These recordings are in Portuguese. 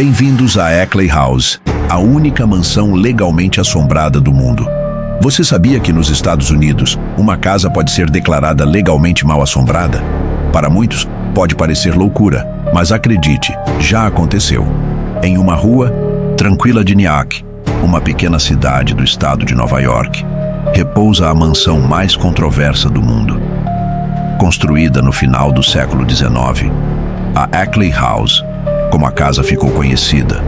Bem-vindos a Ackley House, a única mansão legalmente assombrada do mundo. Você sabia que nos Estados Unidos, uma casa pode ser declarada legalmente mal-assombrada? Para muitos, pode parecer loucura, mas acredite, já aconteceu. Em uma rua tranquila de Nyack, uma pequena cidade do estado de Nova York, repousa a mansão mais controversa do mundo. Construída no final do século XIX, a Ackley House, como a casa ficou conhecida,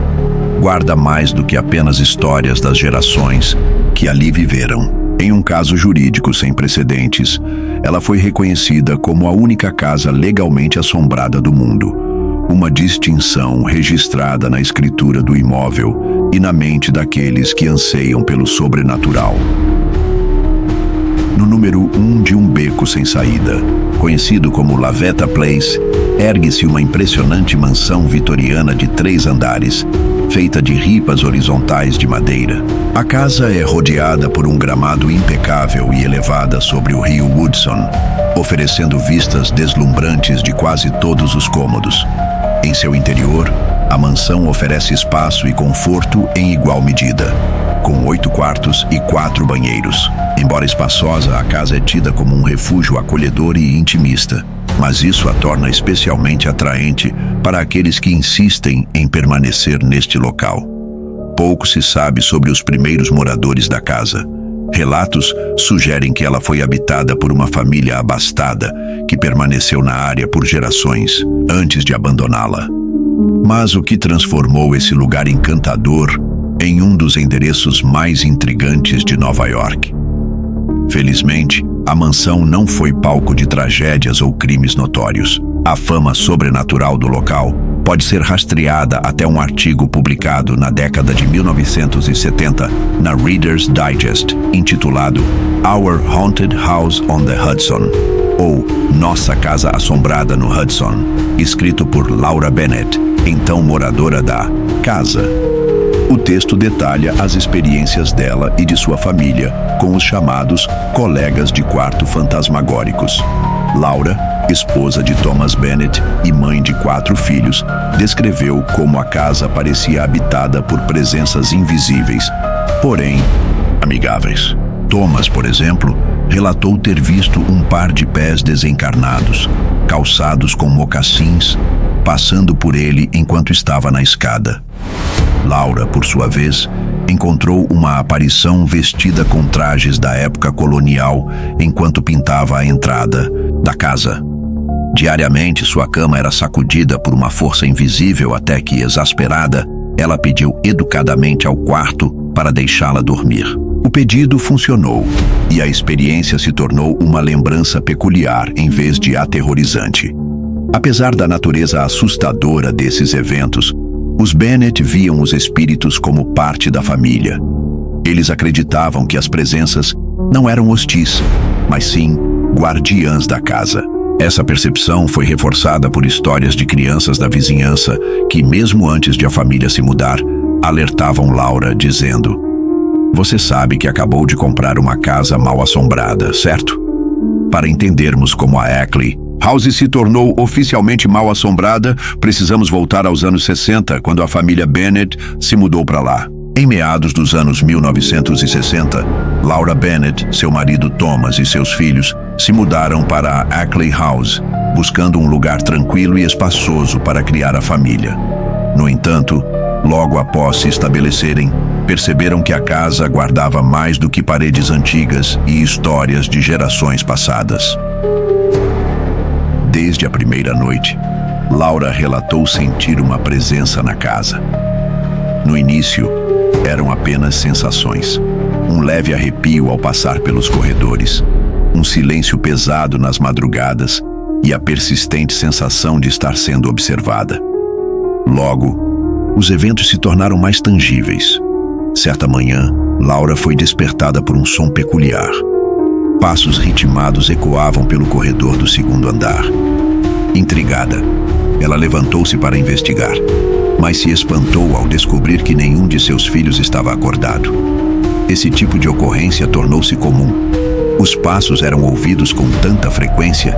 guarda mais do que apenas histórias das gerações que ali viveram. Em um caso jurídico sem precedentes, ela foi reconhecida como a única casa legalmente assombrada do mundo, uma distinção registrada na escritura do imóvel e na mente daqueles que anseiam pelo sobrenatural. No número 1 de um beco sem saída, conhecido como Lavetta Place, ergue-se uma impressionante mansão vitoriana de 3 andares, feita de ripas horizontais de madeira. A casa é rodeada por um gramado impecável e elevada sobre o rio Hudson, oferecendo vistas deslumbrantes de quase todos os cômodos. Em seu interior, a mansão oferece espaço e conforto em igual medida, com 8 quartos e 4 banheiros. Embora espaçosa, a casa é tida como um refúgio acolhedor e intimista, mas isso a torna especialmente atraente para aqueles que insistem em permanecer neste local. Pouco se sabe sobre os primeiros moradores da casa. Relatos sugerem que ela foi habitada por uma família abastada que permaneceu na área por gerações antes de abandoná-la. Mas o que transformou esse lugar encantador em um dos endereços mais intrigantes de Nova York? Felizmente, a mansão não foi palco de tragédias ou crimes notórios. A fama sobrenatural do local pode ser rastreada até um artigo publicado na década de 1970 na Reader's Digest, intitulado Our Haunted House on the Hudson, ou Nossa Casa Assombrada no Hudson, escrito por Laura Bennett, então moradora da casa. O texto detalha as experiências dela e de sua família com os chamados colegas de quarto fantasmagóricos. Laura, esposa de Thomas Bennett e mãe de 4 filhos, descreveu como a casa parecia habitada por presenças invisíveis, porém amigáveis. Thomas, por exemplo, relatou ter visto um par de pés desencarnados, calçados com mocassins, passando por ele enquanto estava na escada. Laura, por sua vez, encontrou uma aparição vestida com trajes da época colonial enquanto pintava a entrada da casa. Diariamente, sua cama era sacudida por uma força invisível até que, exasperada, ela pediu educadamente ao quarto para deixá-la dormir. O pedido funcionou e a experiência se tornou uma lembrança peculiar em vez de aterrorizante. Apesar da natureza assustadora desses eventos, os Bennett viam os espíritos como parte da família. Eles acreditavam que as presenças não eram hostis, mas sim guardiãs da casa. Essa percepção foi reforçada por histórias de crianças da vizinhança que, mesmo antes de a família se mudar, alertavam Laura, dizendo: "Você sabe que acabou de comprar uma casa mal assombrada, certo?" Para entendermos como a Ackley House se tornou oficialmente mal assombrada, precisamos voltar aos anos 60, quando a família Bennett se mudou para lá. Em meados dos anos 1960, Laura Bennett, seu marido Thomas e seus filhos se mudaram para a Ackley House, buscando um lugar tranquilo e espaçoso para criar a família. No entanto, logo após se estabelecerem, perceberam que a casa guardava mais do que paredes antigas e histórias de gerações passadas. Desde a primeira noite, Laura relatou sentir uma presença na casa. No início, eram apenas sensações. Um leve arrepio ao passar pelos corredores, um silêncio pesado nas madrugadas e a persistente sensação de estar sendo observada. Logo, os eventos se tornaram mais tangíveis. Certa manhã, Laura foi despertada por um som peculiar. Passos ritmados ecoavam pelo corredor do 2º andar. Intrigada, ela levantou-se para investigar, mas se espantou ao descobrir que nenhum de seus filhos estava acordado. Esse tipo de ocorrência tornou-se comum. Os passos eram ouvidos com tanta frequência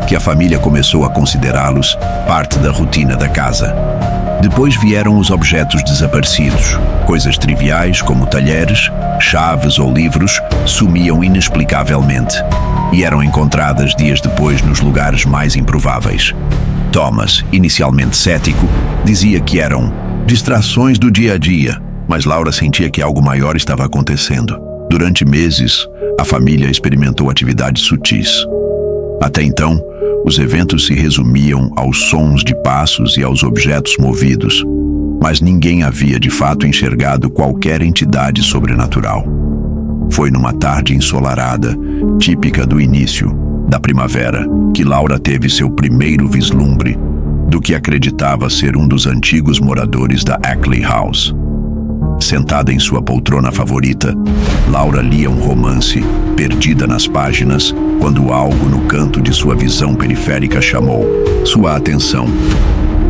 que a família começou a considerá-los parte da rotina da casa. Depois vieram os objetos desaparecidos. Coisas triviais como talheres, chaves ou livros sumiam inexplicavelmente e eram encontradas dias depois nos lugares mais improváveis. Thomas, inicialmente cético, dizia que eram distrações do dia a dia, mas Laura sentia que algo maior estava acontecendo. Durante meses, a família experimentou atividades sutis. Até então, os eventos se resumiam aos sons de passos e aos objetos movidos, mas ninguém havia de fato enxergado qualquer entidade sobrenatural. Foi numa tarde ensolarada, típica do início da primavera, que Laura teve seu primeiro vislumbre do que acreditava ser um dos antigos moradores da Ackley House. Sentada em sua poltrona favorita, Laura lia um romance, perdida nas páginas, quando algo no canto de sua visão periférica chamou sua atenção.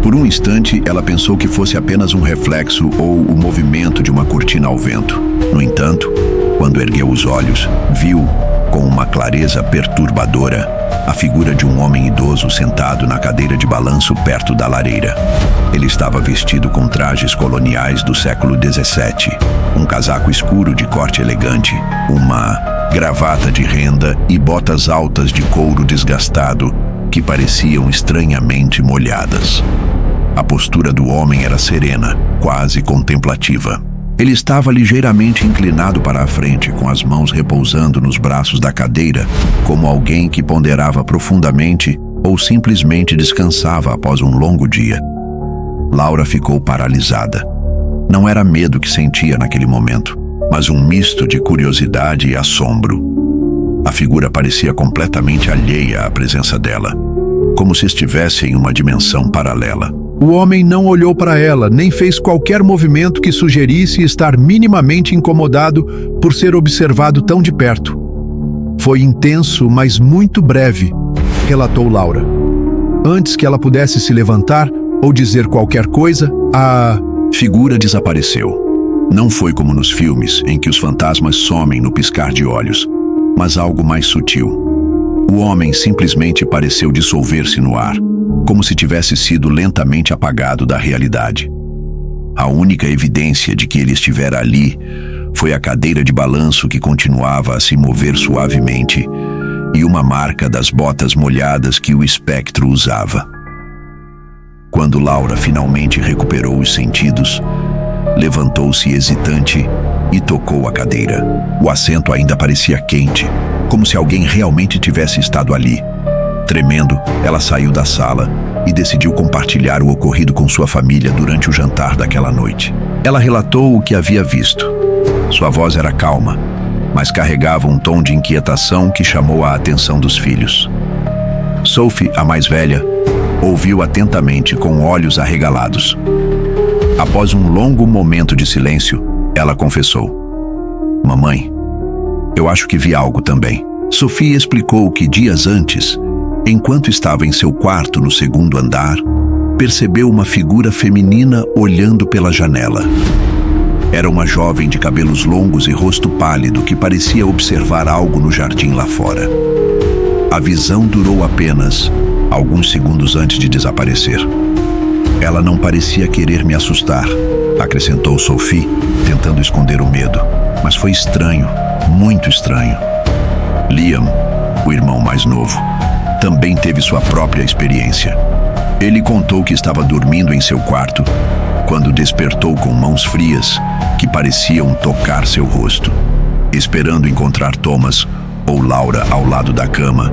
Por um instante, ela pensou que fosse apenas um reflexo ou o movimento de uma cortina ao vento. No entanto, quando ergueu os olhos, viu, com uma clareza perturbadora, a figura de um homem idoso sentado na cadeira de balanço perto da lareira. Ele estava vestido com trajes coloniais do século XVII, um casaco escuro de corte elegante, uma gravata de renda e botas altas de couro desgastado que pareciam estranhamente molhadas. A postura do homem era serena, quase contemplativa. Ele estava ligeiramente inclinado para a frente, com as mãos repousando nos braços da cadeira, como alguém que ponderava profundamente ou simplesmente descansava após um longo dia. Laura ficou paralisada. Não era medo que sentia naquele momento, mas um misto de curiosidade e assombro. A figura parecia completamente alheia à presença dela, como se estivesse em uma dimensão paralela. O homem não olhou para ela, nem fez qualquer movimento que sugerisse estar minimamente incomodado por ser observado tão de perto. Foi intenso, mas muito breve, relatou Laura. Antes que ela pudesse se levantar ou dizer qualquer coisa, a figura desapareceu. Não foi como nos filmes, em que os fantasmas somem no piscar de olhos, mas algo mais sutil. O homem simplesmente pareceu dissolver-se no ar, como se tivesse sido lentamente apagado da realidade. A única evidência de que ele estivera ali foi a cadeira de balanço que continuava a se mover suavemente e uma marca das botas molhadas que o espectro usava. Quando Laura finalmente recuperou os sentidos, levantou-se hesitante e tocou a cadeira. O assento ainda parecia quente, como se alguém realmente tivesse estado ali. Tremendo, ela saiu da sala e decidiu compartilhar o ocorrido com sua família durante o jantar daquela noite. Ela relatou o que havia visto. Sua voz era calma, mas carregava um tom de inquietação que chamou a atenção dos filhos. Sophie, a mais velha, ouviu atentamente com olhos arregalados. Após um longo momento de silêncio, ela confessou: "Mamãe, eu acho que vi algo também." Sophie explicou que dias antes, enquanto estava em seu quarto no segundo andar, percebeu uma figura feminina olhando pela janela. Era uma jovem de cabelos longos e rosto pálido que parecia observar algo no jardim lá fora. A visão durou apenas alguns segundos antes de desaparecer. "Ela não parecia querer me assustar", acrescentou Sophie, tentando esconder o medo. "Mas foi estranho, muito estranho." Liam, o irmão mais novo, também teve sua própria experiência. Ele contou que estava dormindo em seu quarto quando despertou com mãos frias que pareciam tocar seu rosto. Esperando encontrar Thomas ou Laura ao lado da cama,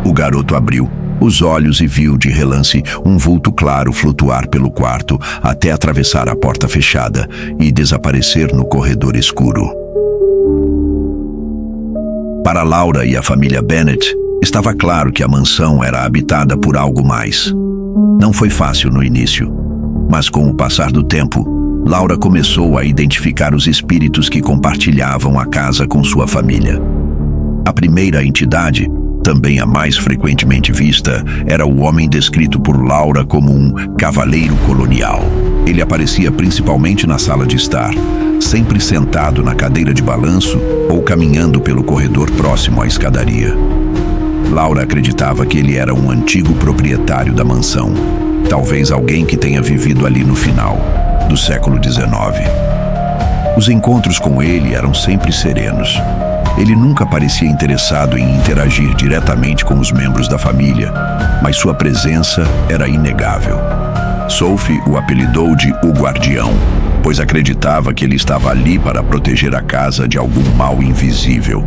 o garoto abriu os olhos e viu de relance um vulto claro flutuar pelo quarto até atravessar a porta fechada e desaparecer no corredor escuro. Para Laura e a família Bennett, estava claro que a mansão era habitada por algo mais. Não foi fácil no início, mas com o passar do tempo, Laura começou a identificar os espíritos que compartilhavam a casa com sua família. A primeira entidade, também a mais frequentemente vista, era o homem descrito por Laura como um cavaleiro colonial. Ele aparecia principalmente na sala de estar, sempre sentado na cadeira de balanço ou caminhando pelo corredor próximo à escadaria. Laura acreditava que ele era um antigo proprietário da mansão, talvez alguém que tenha vivido ali no final do século XIX. Os encontros com ele eram sempre serenos. Ele nunca parecia interessado em interagir diretamente com os membros da família, mas sua presença era inegável. Sophie o apelidou de O Guardião, pois acreditava que ele estava ali para proteger a casa de algum mal invisível.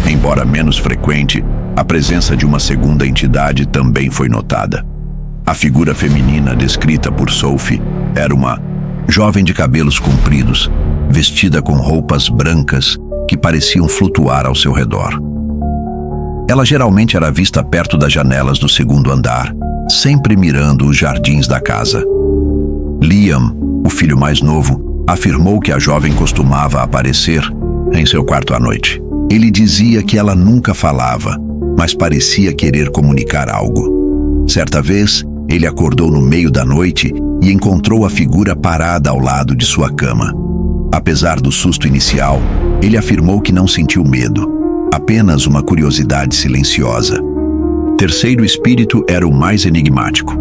Embora menos frequente, a presença de uma segunda entidade também foi notada. A figura feminina descrita por Sophie era uma jovem de cabelos compridos, vestida com roupas brancas que pareciam flutuar ao seu redor. Ela geralmente era vista perto das janelas do segundo andar, sempre mirando os jardins da casa. Liam, o filho mais novo, afirmou que a jovem costumava aparecer em seu quarto à noite. Ele dizia que ela nunca falava, mas parecia querer comunicar algo. Certa vez, ele acordou no meio da noite e encontrou a figura parada ao lado de sua cama. Apesar do susto inicial, ele afirmou que não sentiu medo, apenas uma curiosidade silenciosa. Terceiro espírito era o mais enigmático.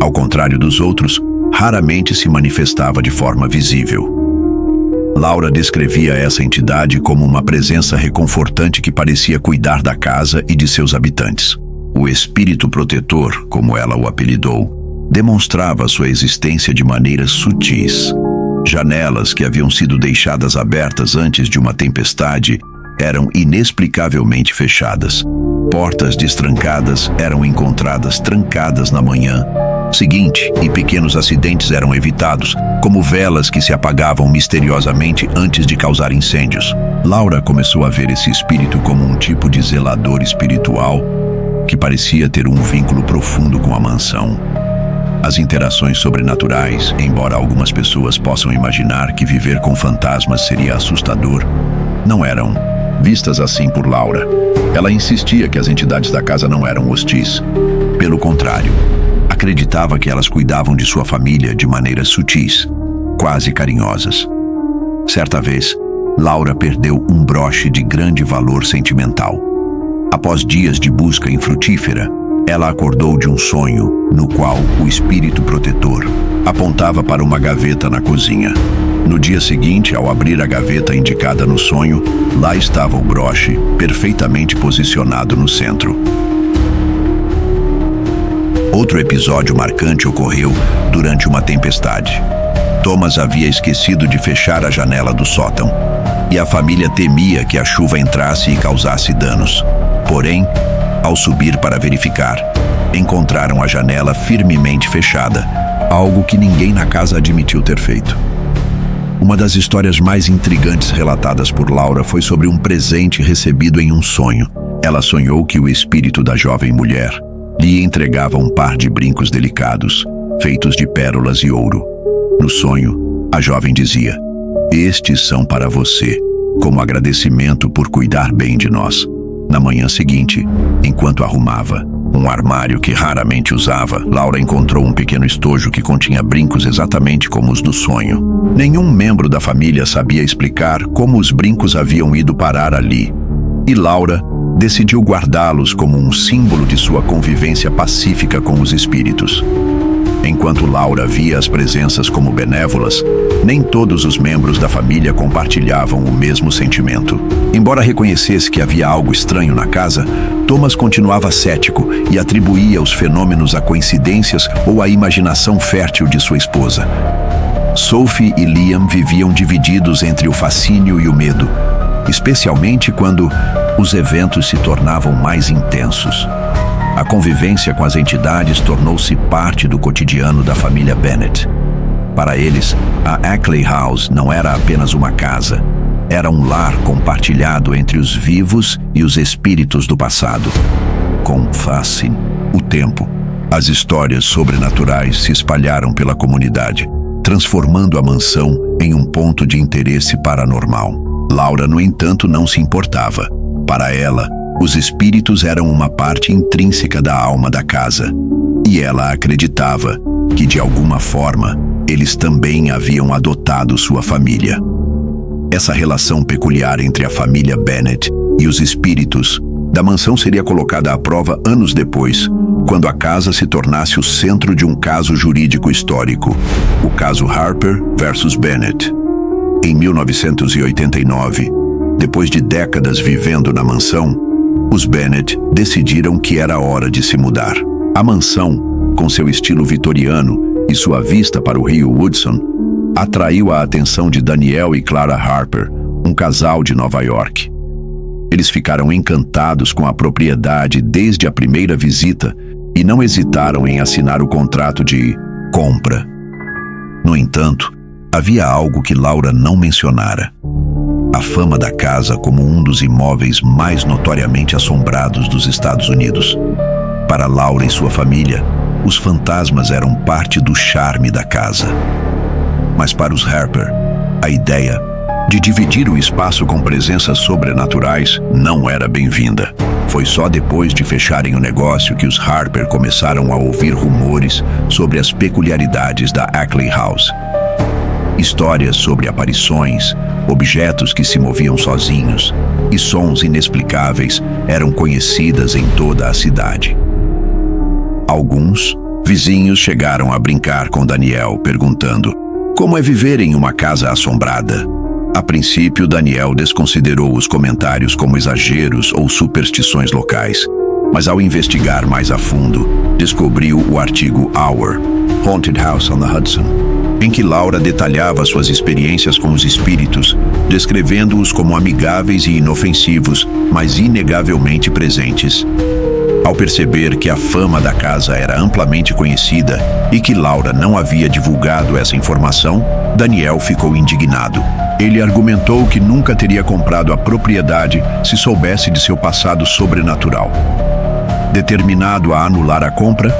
Ao contrário dos outros, raramente se manifestava de forma visível. Laura descrevia essa entidade como uma presença reconfortante que parecia cuidar da casa e de seus habitantes. O espírito protetor, como ela o apelidou, demonstrava sua existência de maneiras sutis. Janelas que haviam sido deixadas abertas antes de uma tempestade eram inexplicavelmente fechadas. Portas destrancadas eram encontradas trancadas na manhã seguinte e pequenos acidentes eram evitados, como velas que se apagavam misteriosamente antes de causar incêndios. Laura começou a ver esse espírito como um tipo de zelador espiritual que parecia ter um vínculo profundo com a mansão. As interações sobrenaturais, embora algumas pessoas possam imaginar que viver com fantasmas seria assustador, não eram vistas assim por Laura. Ela insistia que as entidades da casa não eram hostis. Pelo contrário, acreditava que elas cuidavam de sua família de maneiras sutis, quase carinhosas. Certa vez, Laura perdeu um broche de grande valor sentimental. Após dias de busca infrutífera, ela acordou de um sonho no qual o espírito protetor apontava para uma gaveta na cozinha. No dia seguinte, ao abrir a gaveta indicada no sonho, lá estava o broche, perfeitamente posicionado no centro. Outro episódio marcante ocorreu durante uma tempestade. Thomas havia esquecido de fechar a janela do sótão, e a família temia que a chuva entrasse e causasse danos. Porém, ao subir para verificar, encontraram a janela firmemente fechada, algo que ninguém na casa admitiu ter feito. Uma das histórias mais intrigantes relatadas por Laura foi sobre um presente recebido em um sonho. Ela sonhou que o espírito da jovem mulher lhe entregava um par de brincos delicados, feitos de pérolas e ouro. No sonho, a jovem dizia: "Estes são para você, como agradecimento por cuidar bem de nós." Na manhã seguinte, enquanto arrumava um armário que raramente usava, Laura encontrou um pequeno estojo que continha brincos exatamente como os do sonho. Nenhum membro da família sabia explicar como os brincos haviam ido parar ali, e Laura decidiu guardá-los como um símbolo de sua convivência pacífica com os espíritos. Enquanto Laura via as presenças como benévolas, nem todos os membros da família compartilhavam o mesmo sentimento. Embora reconhecesse que havia algo estranho na casa, Thomas continuava cético e atribuía os fenômenos a coincidências ou à imaginação fértil de sua esposa. Sophie e Liam viviam divididos entre o fascínio e o medo, especialmente quando os eventos se tornavam mais intensos. A convivência com as entidades tornou-se parte do cotidiano da família Bennet. Para eles, a Ackley House não era apenas uma casa, era um lar compartilhado entre os vivos e os espíritos do passado. Com o tempo, as histórias sobrenaturais se espalharam pela comunidade, transformando a mansão em um ponto de interesse paranormal. Laura, no entanto, não se importava. Para ela, os espíritos eram uma parte intrínseca da alma da casa, e ela acreditava que, de alguma forma, eles também haviam adotado sua família. Essa relação peculiar entre a família Bennet e os espíritos da mansão seria colocada à prova anos depois, quando a casa se tornasse o centro de um caso jurídico histórico, o caso Harper versus Bennett. Em 1989, depois de décadas vivendo na mansão, os Bennett decidiram que era hora de se mudar. A mansão, com seu estilo vitoriano e sua vista para o rio Hudson, atraiu a atenção de Daniel e Clara Harper, um casal de Nova York. Eles ficaram encantados com a propriedade desde a primeira visita e não hesitaram em assinar o contrato de compra. No entanto, havia algo que Laura não mencionara: a fama da casa como um dos imóveis mais notoriamente assombrados dos Estados Unidos. Para Laura e sua família, os fantasmas eram parte do charme da casa. Mas para os Harper, a ideia de dividir o espaço com presenças sobrenaturais não era bem-vinda. Foi só depois de fecharem o negócio que os Harper começaram a ouvir rumores sobre as peculiaridades da Ackley House. Histórias sobre aparições, objetos que se moviam sozinhos e sons inexplicáveis eram conhecidas em toda a cidade. Alguns vizinhos chegaram a brincar com Daniel, perguntando: como é viver em uma casa assombrada? A princípio, Daniel desconsiderou os comentários como exageros ou superstições locais, mas ao investigar mais a fundo, descobriu o artigo Our Haunted House on the Hudson, em que Laura detalhava suas experiências com os espíritos, descrevendo-os como amigáveis e inofensivos, mas inegavelmente presentes. Ao perceber que a fama da casa era amplamente conhecida e que Laura não havia divulgado essa informação, Daniel ficou indignado. Ele argumentou que nunca teria comprado a propriedade se soubesse de seu passado sobrenatural. Determinado a anular a compra,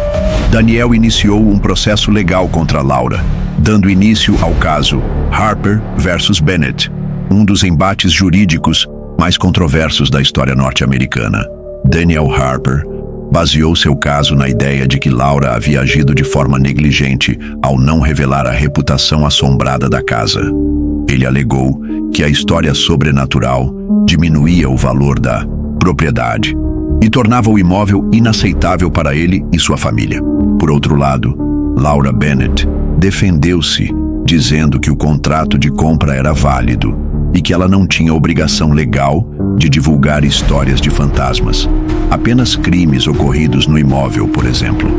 Daniel iniciou um processo legal contra Laura, dando início ao caso Harper versus Bennett, um dos embates jurídicos mais controversos da história norte-americana. Daniel Harper baseou seu caso na ideia de que Laura havia agido de forma negligente ao não revelar a reputação assombrada da casa. Ele alegou que a história sobrenatural diminuía o valor da propriedade e tornava o imóvel inaceitável para ele e sua família. Por outro lado, Laura Bennett defendeu-se, dizendo que o contrato de compra era válido e que ela não tinha obrigação legal de divulgar histórias de fantasmas, apenas crimes ocorridos no imóvel, por exemplo.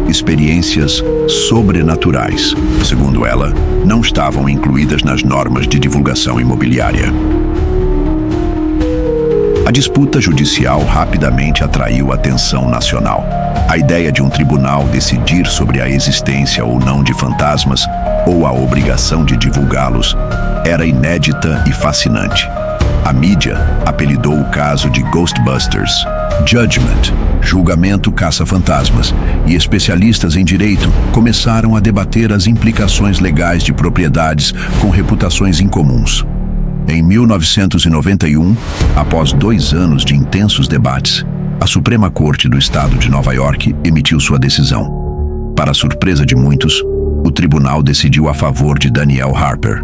Experiências sobrenaturais, segundo ela, não estavam incluídas nas normas de divulgação imobiliária. A disputa judicial rapidamente atraiu a atenção nacional. A ideia de um tribunal decidir sobre a existência ou não de fantasmas ou a obrigação de divulgá-los era inédita e fascinante. A mídia apelidou o caso de Ghostbusters, Judgment, julgamento caça-fantasmas, e especialistas em direito começaram a debater as implicações legais de propriedades com reputações incomuns. Em 1991, após 2 anos de intensos debates, a Suprema Corte do Estado de Nova York emitiu sua decisão. Para a surpresa de muitos, o tribunal decidiu a favor de Daniel Harper.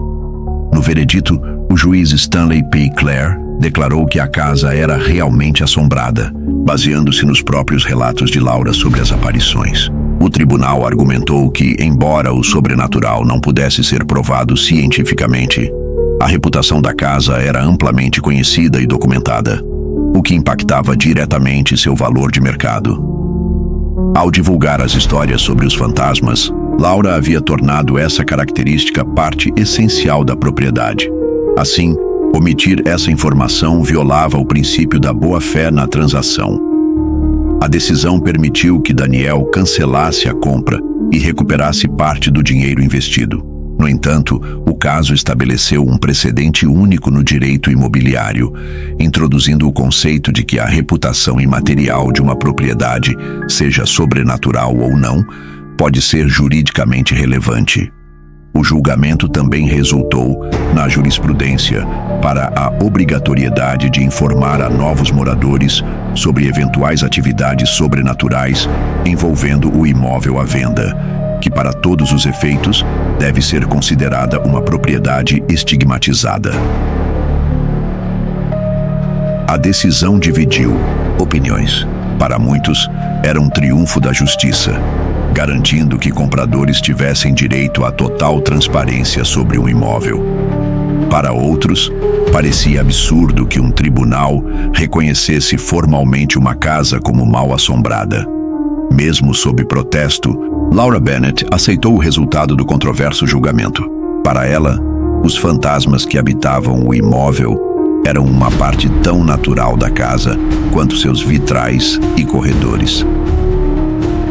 No veredito, o juiz Stanley P. Clare declarou que a casa era realmente assombrada, baseando-se nos próprios relatos de Laura sobre as aparições. O tribunal argumentou que, embora o sobrenatural não pudesse ser provado cientificamente, a reputação da casa era amplamente conhecida e documentada, o que impactava diretamente seu valor de mercado. Ao divulgar as histórias sobre os fantasmas, Laura havia tornado essa característica parte essencial da propriedade. Assim, omitir essa informação violava o princípio da boa-fé na transação. A decisão permitiu que Daniel cancelasse a compra e recuperasse parte do dinheiro investido. No entanto, o caso estabeleceu um precedente único no direito imobiliário, introduzindo o conceito de que a reputação imaterial de uma propriedade, seja sobrenatural ou não, pode ser juridicamente relevante. O julgamento também resultou na jurisprudência para a obrigatoriedade de informar a novos moradores sobre eventuais atividades sobrenaturais envolvendo o imóvel à venda, que para todos os efeitos deve ser considerada uma propriedade estigmatizada. A decisão dividiu opiniões. Para muitos, era um triunfo da justiça, garantindo que compradores tivessem direito a total transparência sobre um imóvel. Para outros, parecia absurdo que um tribunal reconhecesse formalmente uma casa como mal assombrada. Mesmo sob protesto, Laura Bennett aceitou o resultado do controverso julgamento. Para ela, os fantasmas que habitavam o imóvel eram uma parte tão natural da casa quanto seus vitrais e corredores.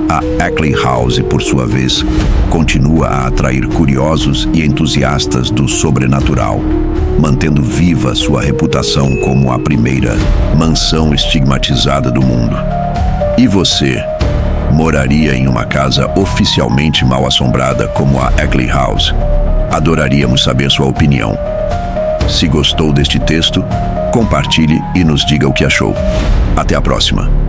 A Ackley House, por sua vez, continua a atrair curiosos e entusiastas do sobrenatural, mantendo viva sua reputação como a primeira mansão estigmatizada do mundo. E você, moraria em uma casa oficialmente mal assombrada como a Ackley House? Adoraríamos saber sua opinião. Se gostou deste texto, compartilhe e nos diga o que achou. Até a próxima!